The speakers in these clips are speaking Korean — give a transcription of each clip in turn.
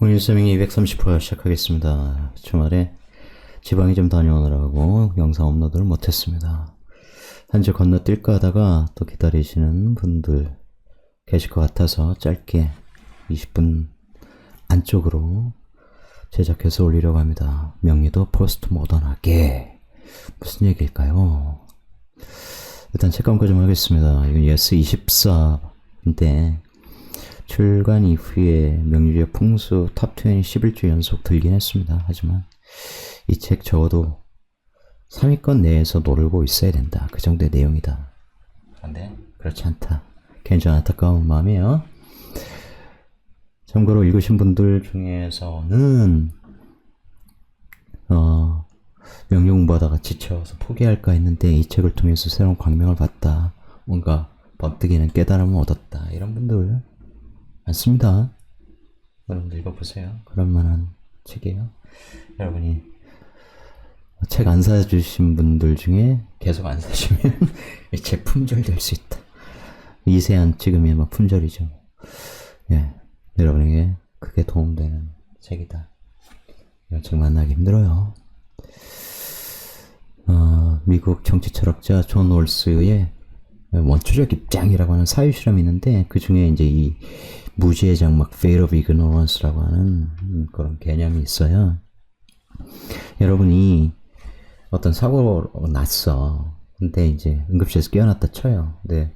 공일세명이 230화 시작하겠습니다. 주말에 지방에 좀 다녀오느라고 영상 업로드를 못했습니다. 한주 건너뛸까 하다가 또 기다리시는 분들 계실 것 같아서 짧게 20분 안쪽으로 제작해서 올리려고 합니다. 명리도 포스트 모던하게. 무슨 얘기일까요? 일단 체크함과 좀 하겠습니다. 이건 예스24인데 출간 이후에 명리주의 풍수 탑20 11주 연속 들긴 했습니다. 하지만 이 책 적어도 3위권 내에서 노리고 있어야 된다. 그 정도의 내용이다. 그런데 그렇지 않다. 굉장히 안타까운 마음이에요. 참고로 읽으신 분들 중에서는 명리 공부하다가 지쳐서 포기할까 했는데 이 책을 통해서 새로운 광명을 봤다. 뭔가 번뜩이는 깨달음을 얻었다. 이런 분들 많습니다. 여러분들 읽어보세요. 그럴 만한 책이에요. 여러분이 책 안 사주신 분들 중에 계속 안 사시면 이 책 품절 될 수 있다. 이세한 지금이 막 품절이죠. 예, 여러분에게 크게 도움되는 책이다. 이런 책 만나기 힘들어요. 미국 정치 철학자 존 롤스의 원초적 입장이라고 하는 사유 실험이 있는데 그 중에 이제 이 무지의 장막 (fear of ignorance라고 하는 그런 개념이 있어요. 여러분이 어떤 사고가 났어. 근데 이제 응급실에서 깨어났다 쳐요. 근데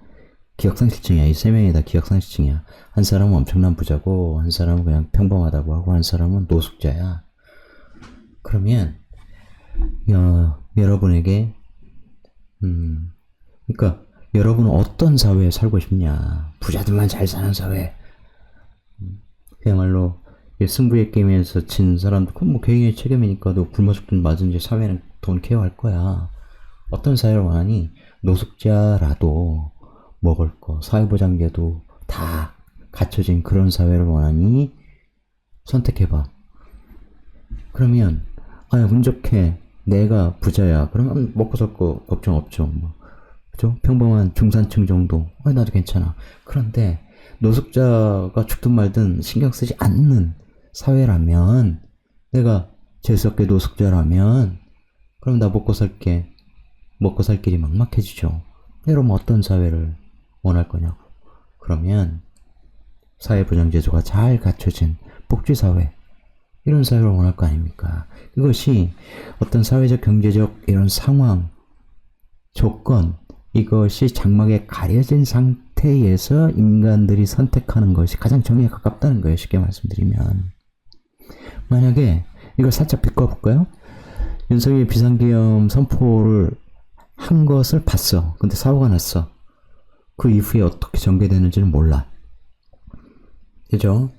기억상실증이야. 이 세 명이 다 기억상실증이야. 한 사람은 엄청난 부자고 한 사람은 그냥 평범하다고 하고 한 사람은 노숙자야. 그러면 여러분에게 그러니까 여러분은 어떤 사회에 살고 싶냐? 부자들만 잘 사는 사회. 그야말로 승부의 게임에서 진 사람도 그건 뭐 개인의 책임이니까 너 굶어 죽든 맞은지 사회는 돈 케어할 거야. 어떤 사회를 원하니? 노숙자라도 먹을 거, 사회보장제도 다 갖춰진 그런 사회를 원하니? 선택해봐. 그러면 운 좋게 내가 부자야. 그러면 먹고 살 거 걱정 없죠. 뭐. 그죠? 평범한 중산층 정도. 나도 괜찮아. 그런데 노숙자가 죽든 말든 신경 쓰지 않는 사회라면, 내가 재수없게 노숙자라면, 그럼 나 먹고 살 길이 막막해지죠. 여러분 어떤 사회를 원할 거냐고. 그러면 사회보장제도가 잘 갖춰진 복지사회, 이런 사회를 원할 거 아닙니까? 이것이 어떤 사회적, 경제적 이런 상황, 조건, 이것이 장막에 가려진 상태에서 인간들이 선택하는 것이 가장 정의에 가깝다는 거예요. 쉽게 말씀드리면. 만약에 이걸 살짝 비꿔볼까요? 윤석열이 비상계엄 선포를 한 것을 봤어. 근데 사고가 났어. 그 이후에 어떻게 전개되는지는 몰라. 그죠?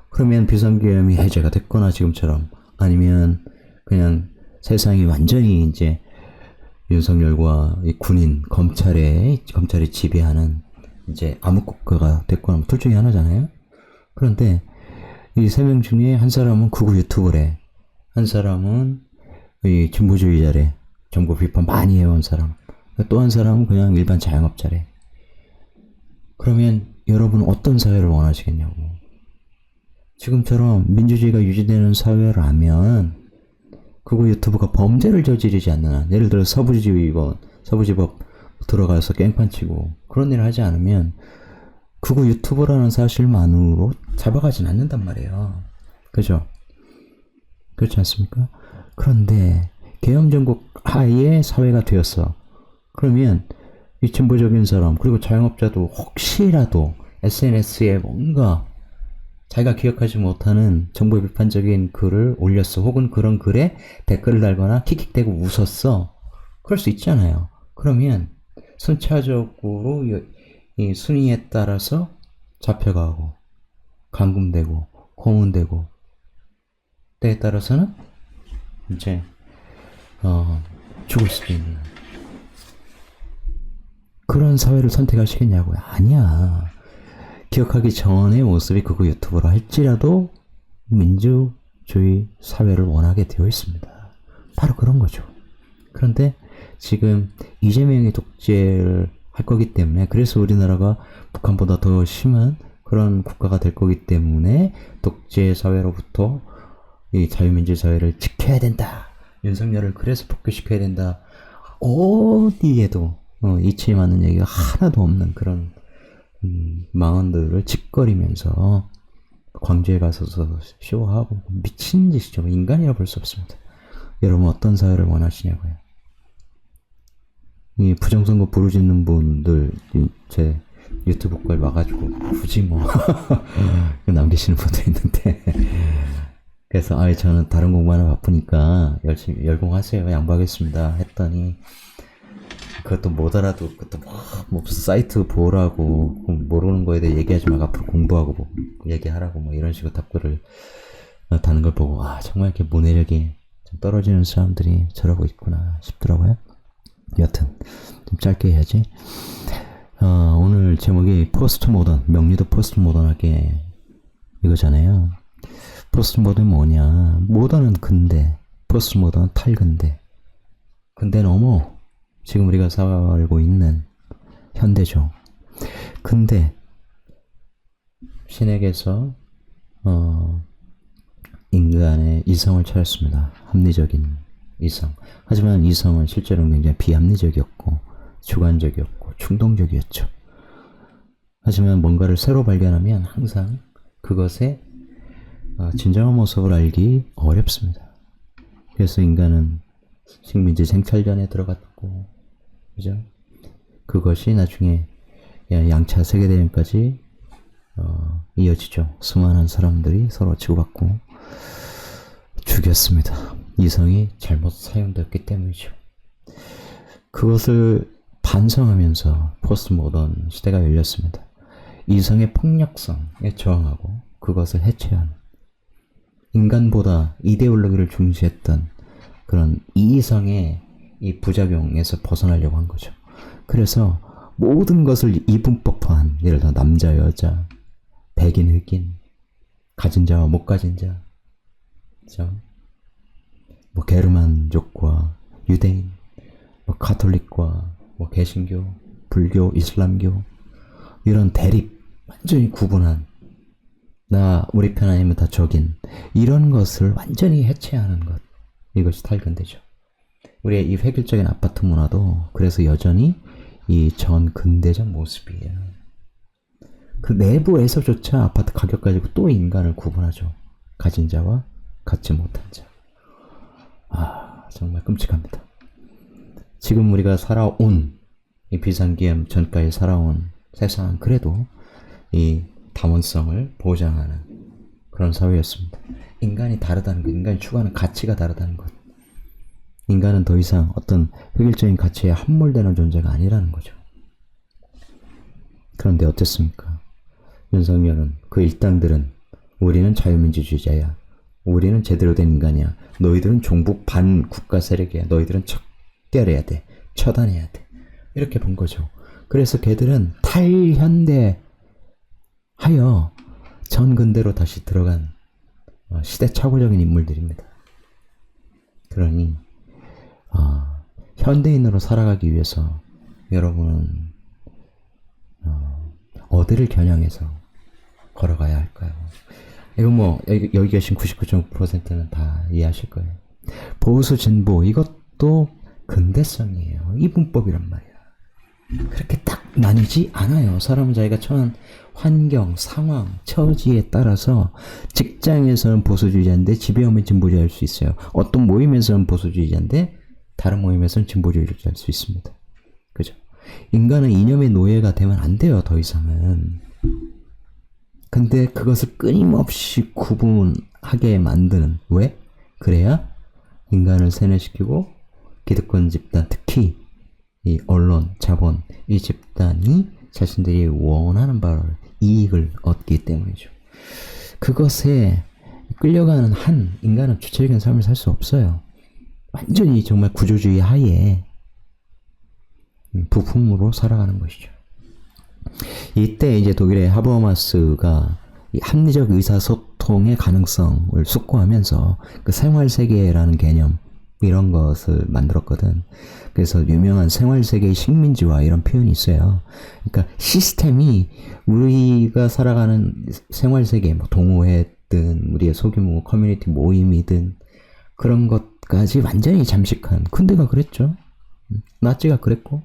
그러면 비상계엄이 해제가 됐거나 지금처럼, 아니면 그냥 세상이 완전히 이제 윤석열과 이 군인, 검찰이 지배하는 이제 암흑국가가 됐거나 둘 중에 하나잖아요. 그런데 이 세 명 중에 한 사람은 극우 유튜버래. 한 사람은 이 진보주의자래. 정부 비판 많이 해온 사람. 또 한 사람은 그냥 일반 자영업자래. 그러면 여러분은 어떤 사회를 원하시겠냐고. 지금처럼 민주주의가 유지되는 사회라면 극우 유튜브가 범죄를 저지르지 않는 한, 예를 들어 서부지법 들어가서 깽판 치고 그런 일을 하지 않으면 극우 유튜버라는 사실만으로 잡아가진 않는단 말이에요. 그죠? 그렇지 않습니까? 그런데 계엄정국 하에 사회가 되었어. 그러면 이 진보적인 사람, 그리고 자영업자도 혹시라도 SNS에 뭔가 자기가 기억하지 못하는 정보 비판적인 글을 올렸어. 혹은 그런 글에 댓글을 달거나 킥킥대고 웃었어. 그럴 수 있잖아요. 그러면 순차적으로 이 순위에 따라서 잡혀가고, 감금되고, 고문되고, 때에 따라서는 이제 죽을 수도 있는 그런 사회를 선택하시겠냐고요. 아니야. 기억하기 전의 모습이 극우 유튜브로 할지라도 민주주의 사회를 원하게 되어 있습니다. 바로 그런 거죠. 그런데 지금 이재명이 독재를 할 거기 때문에, 그래서 우리나라가 북한보다 더 심한 그런 국가가 될 거기 때문에 독재 사회로부터 이 자유민주 사회를 지켜야 된다. 윤석열을 그래서 복귀시켜야 된다. 어디에도 이치에 맞는 얘기가 하나도 없는 그런 망언들을 짓거리면서 광주에 가서서 쇼하고 미친 짓이죠. 인간이라 볼 수 없습니다. 여러분 어떤 사회를 원하시냐고요. 이 부정선거 부르짖는 분들 제 유튜브 걸 와가지고 굳이 뭐 남기시는 분도 있는데 그래서 저는 다른 공부하느라 바쁘니까 열심히 열공하세요. 양보하겠습니다. 했더니 그것도 못 알아도 그것도 뭐 사이트 보라고 모르는 거에 대해 얘기하지 말고 앞으로 공부하고 뭐 얘기하라고 뭐 이런 식으로 답글을 다는 걸 보고 정말 이렇게 문해력이 좀 떨어지는 사람들이 저러고 있구나 싶더라고요. 여튼 좀 짧게 해야지. 오늘 제목이 포스트 모던, 명리도 포스트 모던하게 이거잖아요. 포스트 모던이 뭐냐? 모던은 근대, 포스트 모던은 탈근대. 근대는 지금 우리가 살고 있는 현대죠. 근데 신에게서 인간의 이성을 찾았습니다. 합리적인 이성. 하지만 이성은 실제로 굉장히 비합리적이었고 주관적이었고 충동적이었죠. 하지만 뭔가를 새로 발견하면 항상 그것의 진정한 모습을 알기 어렵습니다. 그래서 인간은 식민지 생찰전에 들어갔고, 그죠? 그것이 나중에 양차 세계대전까지 이어지죠. 수많은 사람들이 서로 치고받고 죽였습니다. 이성이 잘못 사용되었기 때문이죠. 그것을 반성하면서 포스트 모던 시대가 열렸습니다. 이성의 폭력성에 저항하고 그것을 해체한, 인간보다 이데올로기를 중시했던 그런 이성의 이 부작용에서 벗어나려고 한 거죠. 그래서 모든 것을 이분법화한, 예를 들어 남자, 여자, 백인, 흑인, 가진 자와 못 가진 자, 그죠? 뭐 게르만족과 유대인, 뭐 가톨릭과 뭐 개신교, 불교, 이슬람교, 이런 대립 완전히 구분한, 우리 편 아니면 다 적인, 이런 것을 완전히 해체하는 것, 이것이 탈근대죠. 우리의 이 획일적인 아파트 문화도 그래서 여전히 이 전근대적 모습이에요. 그 내부에서조차 아파트 가격 가지고 또 인간을 구분하죠. 가진 자와 갖지 못한 자. 정말 끔찍합니다. 지금 우리가 살아온 이 비상기험 전까지 살아온 세상은 그래도 이 다원성을 보장하는 그런 사회였습니다. 인간이 다르다는 것, 인간이 추구하는 가치가 다르다는 것. 인간은 더 이상 어떤 획일적인 가치에 함몰되는 존재가 아니라는 거죠. 그런데 어땠습니까? 윤석열은, 그 일당들은 우리는 자유민주주의자야. 우리는 제대로 된 인간이야. 너희들은 종북 반국가 세력이야. 너희들은 척결해야 돼. 처단해야 돼. 이렇게 본 거죠. 그래서 걔들은 탈현대하여 전근대로 다시 들어간 시대착오적인 인물들입니다. 그러니 현대인으로 살아가기 위해서 여러분은 어디를 겨냥해서 걸어가야 할까요? 이거 뭐 여기 계신 99.9%는 다 이해하실 거예요. 보수 진보, 이것도 근대성이에요. 이분법이란 말이야. 그렇게 딱 나뉘지 않아요. 사람은 자기가 처한 환경, 상황, 처지에 따라서 직장에서는 보수주의자인데 집에 오면 진보주의자일 수 있어요. 어떤 모임에서는 보수주의자인데 다른 모임에서는 진보주의자일 수 있습니다. 그죠? 인간은 이념의 노예가 되면 안 돼요. 더 이상은. 근데 그것을 끊임없이 구분하게 만드는, 왜? 그래야 인간을 세뇌시키고 기득권 집단, 특히 이 언론, 자본, 이 집단이 자신들이 원하는 바를, 이익을 얻기 때문이죠. 그것에 끌려가는 한 인간은 주체적인 삶을 살 수 없어요. 완전히 정말 구조주의 하에 부품으로 살아가는 것이죠. 이때 이제 독일의 하버마스가 이 합리적 의사소통의 가능성을 숙고하면서 그 생활세계라는 개념, 이런 것을 만들었거든. 그래서 유명한 생활세계의 식민지화 이런 표현이 있어요. 그러니까 시스템이 우리가 살아가는 생활세계, 뭐 동호회든 우리의 소규모 커뮤니티 모임이든 그런 것까지 완전히 잠식한 군대가 그랬죠. 나치가 그랬고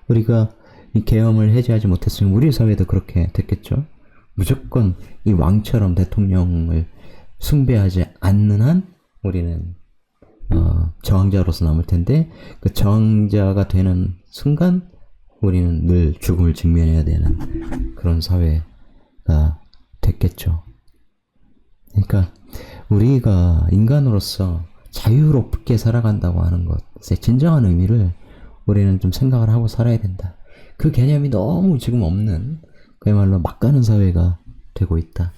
우리가 이 계엄을 해제하지 못했으면 우리 사회도 그렇게 됐겠죠. 무조건 이 왕처럼 대통령을 숭배하지 않는 한 우리는 저항자로서 남을 텐데 그 저항자가 되는 순간 우리는 늘 죽음을 직면해야 되는 그런 사회가 됐겠죠. 그러니까 우리가 인간으로서 자유롭게 살아간다고 하는 것의 진정한 의미를 우리는 좀 생각을 하고 살아야 된다. 그 개념이 너무 지금 없는 그야말로 막 가는 사회가 되고 있다.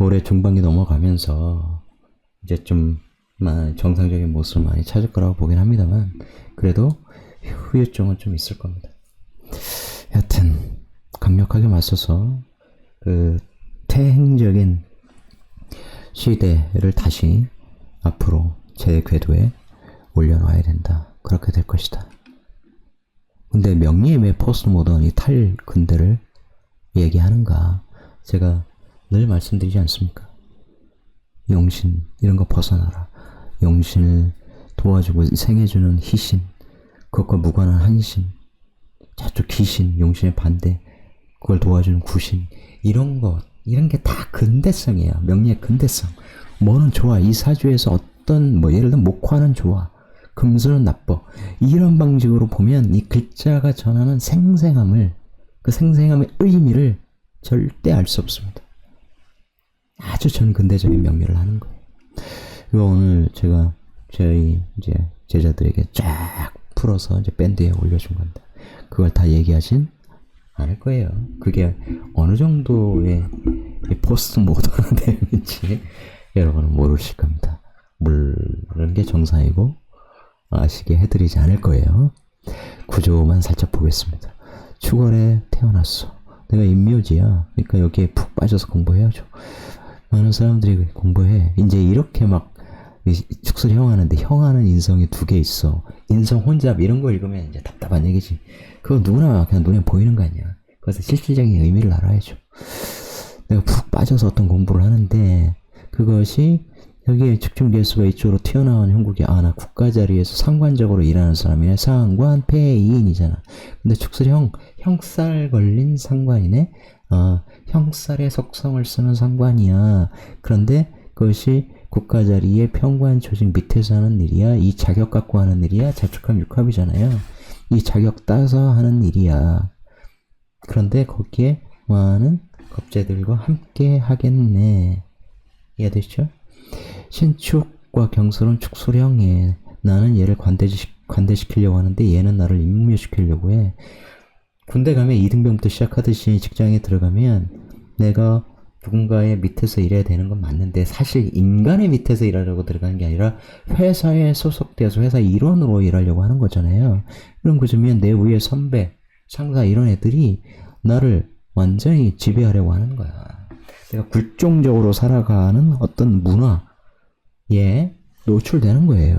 올해 중반기 넘어가면서 이제 좀 정상적인 모습을 많이 찾을 거라고 보긴 합니다만 그래도 후유증은 좀 있을 겁니다. 여튼 강력하게 맞서서 그 퇴행적인 시대를 다시 앞으로 제 궤도에 올려놔야 된다. 그렇게 될 것이다. 근데 명리의 왜 포스트 모던이 탈 근대를 얘기하는가? 제가 늘 말씀드리지 않습니까? 용신 이런 거 벗어나라. 용신을 도와주고 생해주는 희신, 그것과 무관한 한신, 저쪽 귀신, 용신의 반대, 그걸 도와주는 구신, 이런 게 다 근대성이에요. 명리의 근대성. 뭐는 좋아. 이 사주에서 어떤 예를 들면 목화는 좋아. 금수는 나빠. 이런 방식으로 보면 이 글자가 전하는 생생함을, 그 생생함의 의미를 절대 알 수 없습니다. 아주 전근대적인 명리를 하는 거예요. 이거 오늘 제가 저희 이제 제자들에게 쫙 풀어서 이제 밴드에 올려준 건데 그걸 다 얘기하진 않을 거예요. 그게 어느 정도의 포스트 모던한 내용인지 여러분은 모르실 겁니다. 모르는 게 정상이고 아시게 해드리지 않을 거예요. 구조만 살짝 보겠습니다. 축월에 태어났어. 내가 인묘지야. 그러니까 여기에 푹 빠져서 공부해야죠. 많은 사람들이 공부해. 이제 이렇게 막 축술 형하는데 형하는 인성이 2개 있어. 인성 혼잡 이런 거 읽으면 이제 답답한 얘기지. 그거 누구나 그냥 눈에 보이는 거 아니야. 그래서 실질적인 의미를 알아야죠. 내가 푹 빠져서 어떤 공부를 하는데 그것이 여기에 측중재수가 이쪽으로 튀어나온 형국이 나 국가 자리에서 상관적으로 일하는 사람이네. 상관 폐이인이잖아. 근데 축술형 형살 걸린 상관이네. 형살의 속성을 쓰는 상관이야. 그런데 그것이 국가 자리의 평관 조직 밑에서 하는 일이야. 이 자격 갖고 하는 일이야. 자축합 육합이잖아요. 이 자격 따서 하는 일이야. 그런데 거기에 많은 겁재들과 함께 하겠네. 이해되시죠? 신축과 경술은 축술형에 나는 얘를 관대시키려고 하는데 얘는 나를 임무시키려고 해. 군대 가면 이등병부터 시작하듯이 직장에 들어가면 내가 누군가의 밑에서 일해야 되는 건 맞는데 사실 인간의 밑에서 일하려고 들어가는 게 아니라 회사에 소속되어서 회사 일원으로 일하려고 하는 거잖아요. 그런 거지만 내 위에 선배, 상사 이런 애들이 나를 완전히 지배하려고 하는 거야. 내가 굴종적으로 살아가는 어떤 문화에 노출되는 거예요.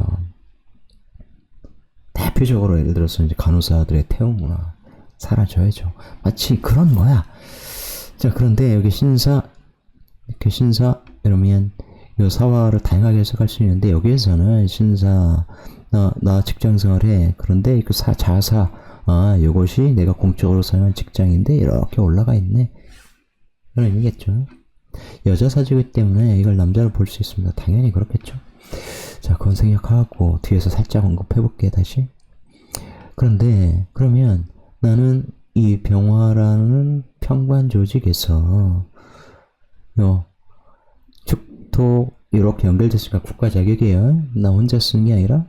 대표적으로 예를 들어서 이제 간호사들의 태움 문화 사라져야죠. 마치 그런 거야. 자, 그런데 여기 신사 이러면 이 사화를 다양하게 해석할 수 있는데 여기에서는 신사 나 직장 생활해. 그런데 그 자사 요것이 내가 공적으로 사용한 직장인데 이렇게 올라가 있네. 그런 의미겠죠. 여자 사주이기 때문에 이걸 남자로 볼 수 있습니다. 당연히 그렇겠죠. 자, 그건 생략하고 뒤에서 살짝 언급해볼게 다시. 그런데 그러면 나는 이 병화라는 평관 조직에서 축토 이렇게 연결됐으니까 국가 자격이에요. 나 혼자 쓰는 게 아니라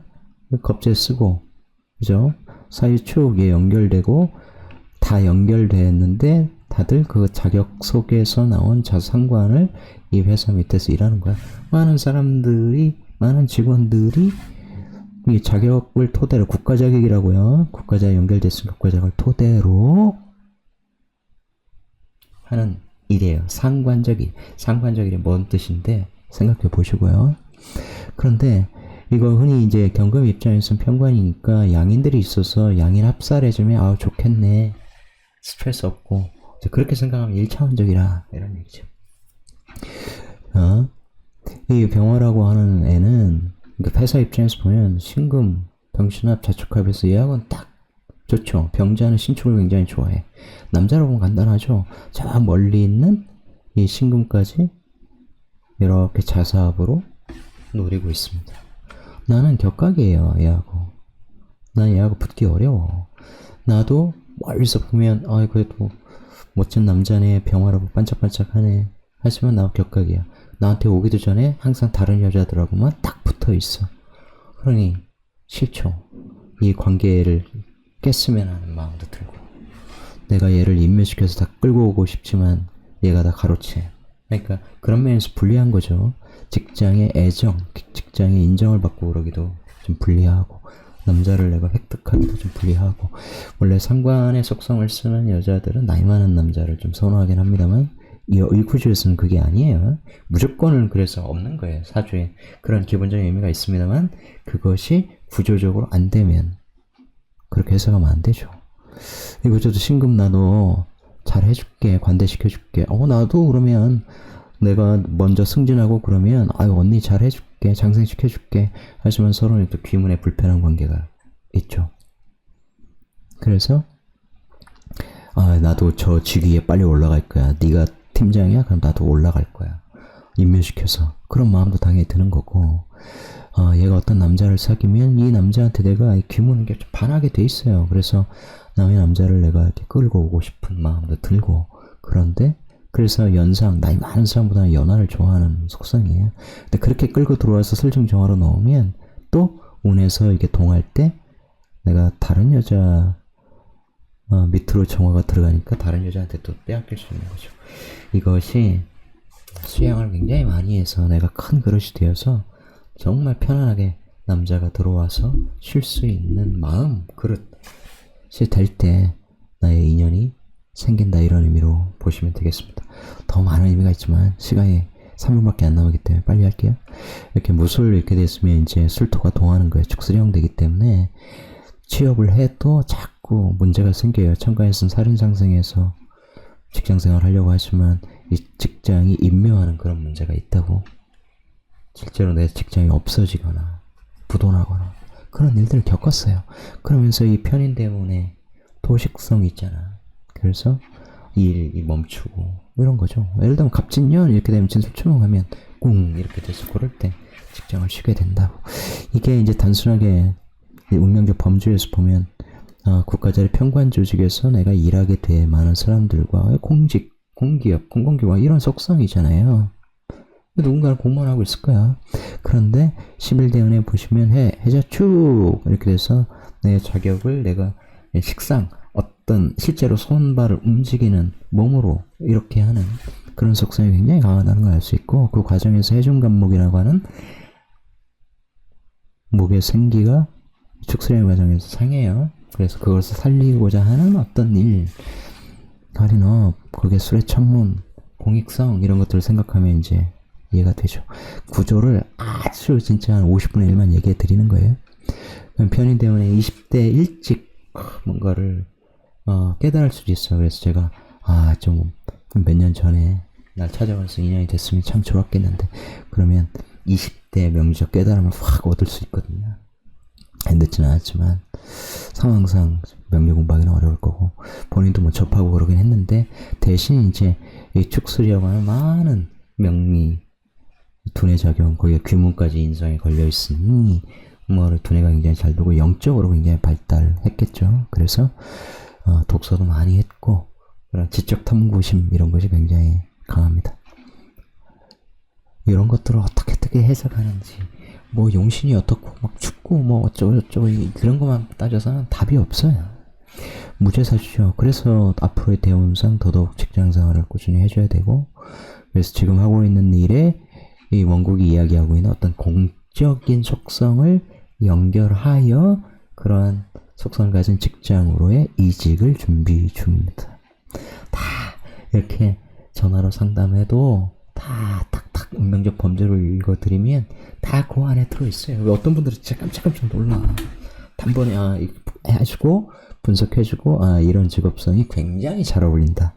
겁재 쓰고, 그죠? 사유축에 연결되고 다 연결됐는데 다들 그 자격 속에서 나온 자상관을 이 회사 밑에서 일하는 거야. 많은 직원들이 이 자격을 토대로, 국가 자격이라고요. 국가 자격 연결됐으니까 국가 자격을 토대로 하는 일이에요. 상관적이 뭔 뜻인데 생각해 보시고요. 그런데 이거 흔히 이제 경금 입장에서는 편관이니까 양인들이 있어서 양인 합살해주면 아우 좋겠네. 스트레스 없고. 그렇게 생각하면 1차원적이라 이런 얘기죠. 이 병화라고 하는 애는 그러니까 회사 입장에서 보면 신금, 병신합, 자축합에서 얘하고는 딱 좋죠. 병자는 신축을 굉장히 좋아해. 남자로 보면 간단하죠. 저 멀리 있는 이 신금까지 이렇게 자사합으로 노리고 있습니다. 나는 격각이에요, 얘하고. 난 얘하고 붙기 어려워. 나도 멀리서 보면 그래도 멋진 남자네, 병화라고 반짝반짝하네 하지만 나 격각이야. 나한테 오기도 전에 항상 다른 여자들하고만 딱 붙어 있어. 그러니 싫죠. 이 관계를 깼으면 하는 마음도 들고, 내가 얘를 인멸시켜서 다 끌고 오고 싶지만 얘가 다 가로채. 그러니까 그런 면에서 불리한 거죠. 직장의 애정, 직장의 인정을 받고 그러기도 좀 불리하고, 남자를 내가 획득하기도 좀 불리하고. 원래 상관의 속성을 쓰는 여자들은 나이 많은 남자를 좀 선호하긴 합니다만 이 일구주에서는 그게 아니에요. 무조건은 그래서 없는 거예요. 사주에 그런 기본적인 의미가 있습니다만 그것이 구조적으로 안 되면 그렇게 해석하면 안 되죠. 이거 저도 신금 나도 잘 해줄게, 관대시켜줄게. 나도 그러면 내가 먼저 승진하고 그러면 언니 잘 해줄게, 장생시켜줄게 하지만 서로는 또 귀문의 불편한 관계가 있죠. 그래서 나도 저 직위에 빨리 올라갈 거야. 네가 팀장이야? 그럼 나도 올라갈 거야. 임명시켜서. 그런 마음도 당연히 드는 거고, 얘가 어떤 남자를 사귀면 이 남자한테 내가 귀무는 게 좀 반하게 돼 있어요. 그래서 남의 남자를 내가 이렇게 끌고 오고 싶은 마음도 들고. 그런데 그래서 연상, 나이 많은 사람보다는 연하를 좋아하는 속성이에요. 근데 그렇게 끌고 들어와서 설정정화로 넣으면 또 운에서 이게 동할 때 내가 다른 여자 밑으로 정화가 들어가니까 다른 여자한테 또 빼앗길 수 있는 거죠. 이것이 수양을 굉장히 많이 해서 내가 큰 그릇이 되어서 정말 편안하게 남자가 들어와서 쉴 수 있는 마음 그릇이 될 때 나의 인연이 생긴다, 이런 의미로 보시면 되겠습니다. 더 많은 의미가 있지만 시간이 3분밖에 안 남았기 때문에 빨리 할게요. 이렇게 무술 이렇게 됐으면 이제 술토가 동하는 거예요. 축술형 되기 때문에 취업을 해도 자꾸 문제가 생겨요. 천간에서는 살인상생해서 직장생활 하려고 하지만 이 직장이 임묘하는 그런 문제가 있다고. 실제로 내 직장이 없어지거나 부도나거나 그런 일들을 겪었어요. 그러면서 이 편인 때문에 도식성이 있잖아. 그래서 일이 멈추고 이런 거죠. 예를 들면 갑진년 이렇게 되면 진술초명하면 꿍 이렇게 돼서 그럴 때 직장을 쉬게 된다고. 이게 이제 단순하게 운명적 범주에서 보면 국가자리 평관 조직에서 내가 일하게 돼 많은 사람들과 공직, 공기업, 공공기관 이런 속성이잖아요. 누군가는 공무원 하고 있을 거야. 그런데 11대운에 보시면 해자축 이렇게 돼서 내 자격을 내가 식상, 어떤 실제로 손발을 움직이는 몸으로 이렇게 하는 그런 속성이 굉장히 강하다는 걸 알 수 있고, 그 과정에서 해중간목이라고 하는 목의 생기가 축수령 과정에서 상해요. 그래서 그것을 살리고자 하는 어떤 일, 할인업, 거기에 술의 천문, 공익성 이런 것들을 생각하면 이제 이해가 되죠. 구조를 아주 진짜 한 50분의 1만 얘기해 드리는 거예요. 그럼 편인 때문에 20대 일찍 뭔가를 깨달을 수도 있어요. 그래서 제가 좀 몇 년 전에 날 찾아와서 2년이 됐으면 참 좋았겠는데, 그러면 20대 명적 깨달음을 확 얻을 수 있거든요. 늦지는 않았지만 상황상 명리 공부하기는 어려울 거고, 본인도 뭐 접하고 그러긴 했는데, 대신 이제 이 축술이라고 하는 많은 명리 두뇌작용, 거기에 귀문까지 인성에 걸려있으니 두뇌가 굉장히 잘 되고 영적으로 굉장히 발달했겠죠. 그래서 독서도 많이 했고 그런 지적 탐구심 이런 것이 굉장히 강합니다. 이런 것들을 어떻게 해석하는지, 뭐 용신이 어떻고 막 춥고 뭐 어쩌고저쩌고 그런 것만 따져서는 답이 없어요. 무죄사주죠. 그래서 앞으로의 대운상 더더욱 직장생활을 꾸준히 해줘야 되고, 그래서 지금 하고 있는 일에 이 원국이 이야기하고 있는 어떤 공적인 속성을 연결하여 그러한 속성을 가진 직장으로의 이직을 준비 중입니다. 다 이렇게 전화로 상담해도 다 탁탁 운명적 경제적 범죄를 읽어드리면 다 그 안에 들어있어요. 왜 어떤 분들은 진짜 깜짝깜짝 놀라. 단번에 해주고 분석해주고 이런 직업성이 굉장히 잘 어울린다.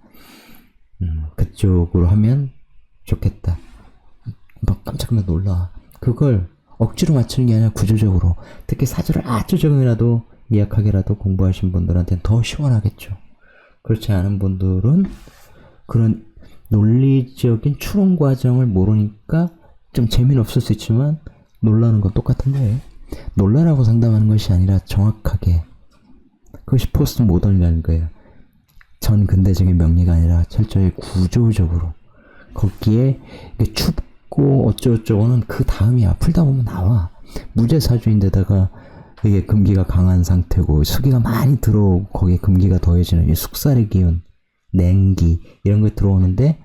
그쪽으로 하면 좋겠다. 막 깜짝 놀라. 그걸 억지로 맞추는 게 아니라 구조적으로, 특히 사주를 아주 조금이라도 미약하게라도 공부하신 분들한테는 더 시원하겠죠. 그렇지 않은 분들은 그런 논리적인 추론 과정을 모르니까 좀 재미는 없을 수 있지만 놀라는 건 똑같은 거예요. 놀라라고 상담하는 것이 아니라 정확하게, 그것이 포스트 모던이라는 거예요. 전 근대적인 명리가 아니라 철저히 구조적으로, 거기에 춥고 어쩌고저쩌고는 그 다음이야. 풀다 보면 나와. 무죄사주인데다가 이게 금기가 강한 상태고 수기가 많이 들어오고 거기에 금기가 더해지는 이 숙살의 기운, 냉기 이런 게 들어오는데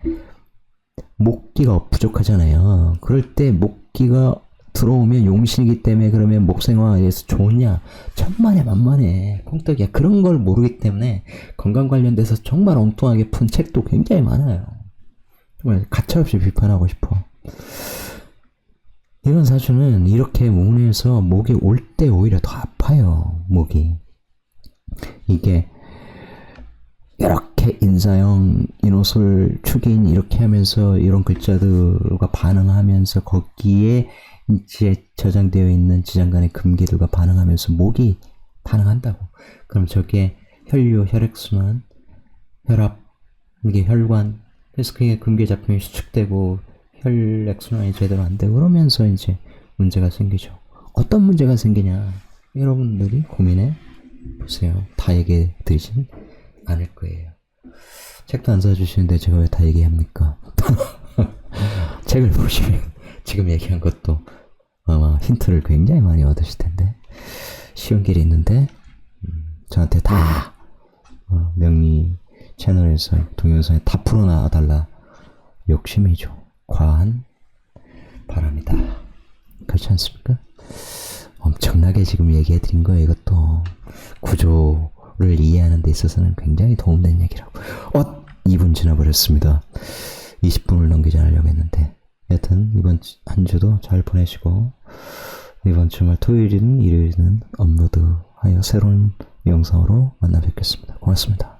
목기가 부족하잖아요. 그럴 때 목기가 들어오면 용신이기 때문에 그러면 목생화에서 좋냐? 천만에 만만해. 콩떡이야. 그런 걸 모르기 때문에 건강 관련돼서 정말 엉뚱하게 푼 책도 굉장히 많아요. 정말 가차없이 비판하고 싶어. 이런 사주는 이렇게 목내에서 목이 올 때 오히려 더 아파요. 목이. 이게 이렇게 인사형, 인호술, 축인 이렇게 하면서 이런 글자들과 반응하면서 거기에 이제 저장되어 있는 지장간의 금기들과 반응하면서 목이 반응한다고. 그럼 저게 혈류, 혈액순환, 혈압, 이게 혈관, 그래서 그게 금기 잡힘이 수축되고 혈액순환이 제대로 안 되고 그러면서 이제 문제가 생기죠. 어떤 문제가 생기냐? 여러분들이 고민해 보세요. 다 얘기해 드리진 않을 거예요. 책도 안 사주시는데 제가 왜 다 얘기합니까? 책을 보시면 지금 얘기한 것도 아마 힌트를 굉장히 많이 얻으실 텐데, 쉬운 길이 있는데 저한테 다 명리 채널에서 동영상에 다 풀어놔달라 욕심이죠. 과한 바람이다. 그렇지 않습니까? 엄청나게 지금 얘기해드린 거예요. 이것도 구조를 이해하는 데 있어서는 굉장히 도움되는 얘기라고. 2분 지나버렸습니다. 20분을 넘기지 않으려고 했는데, 여튼 이번 한 주도 잘 보내시고, 이번 주말 토요일이든 일요일이든 업로드하여 새로운 영상으로 만나 뵙겠습니다. 고맙습니다.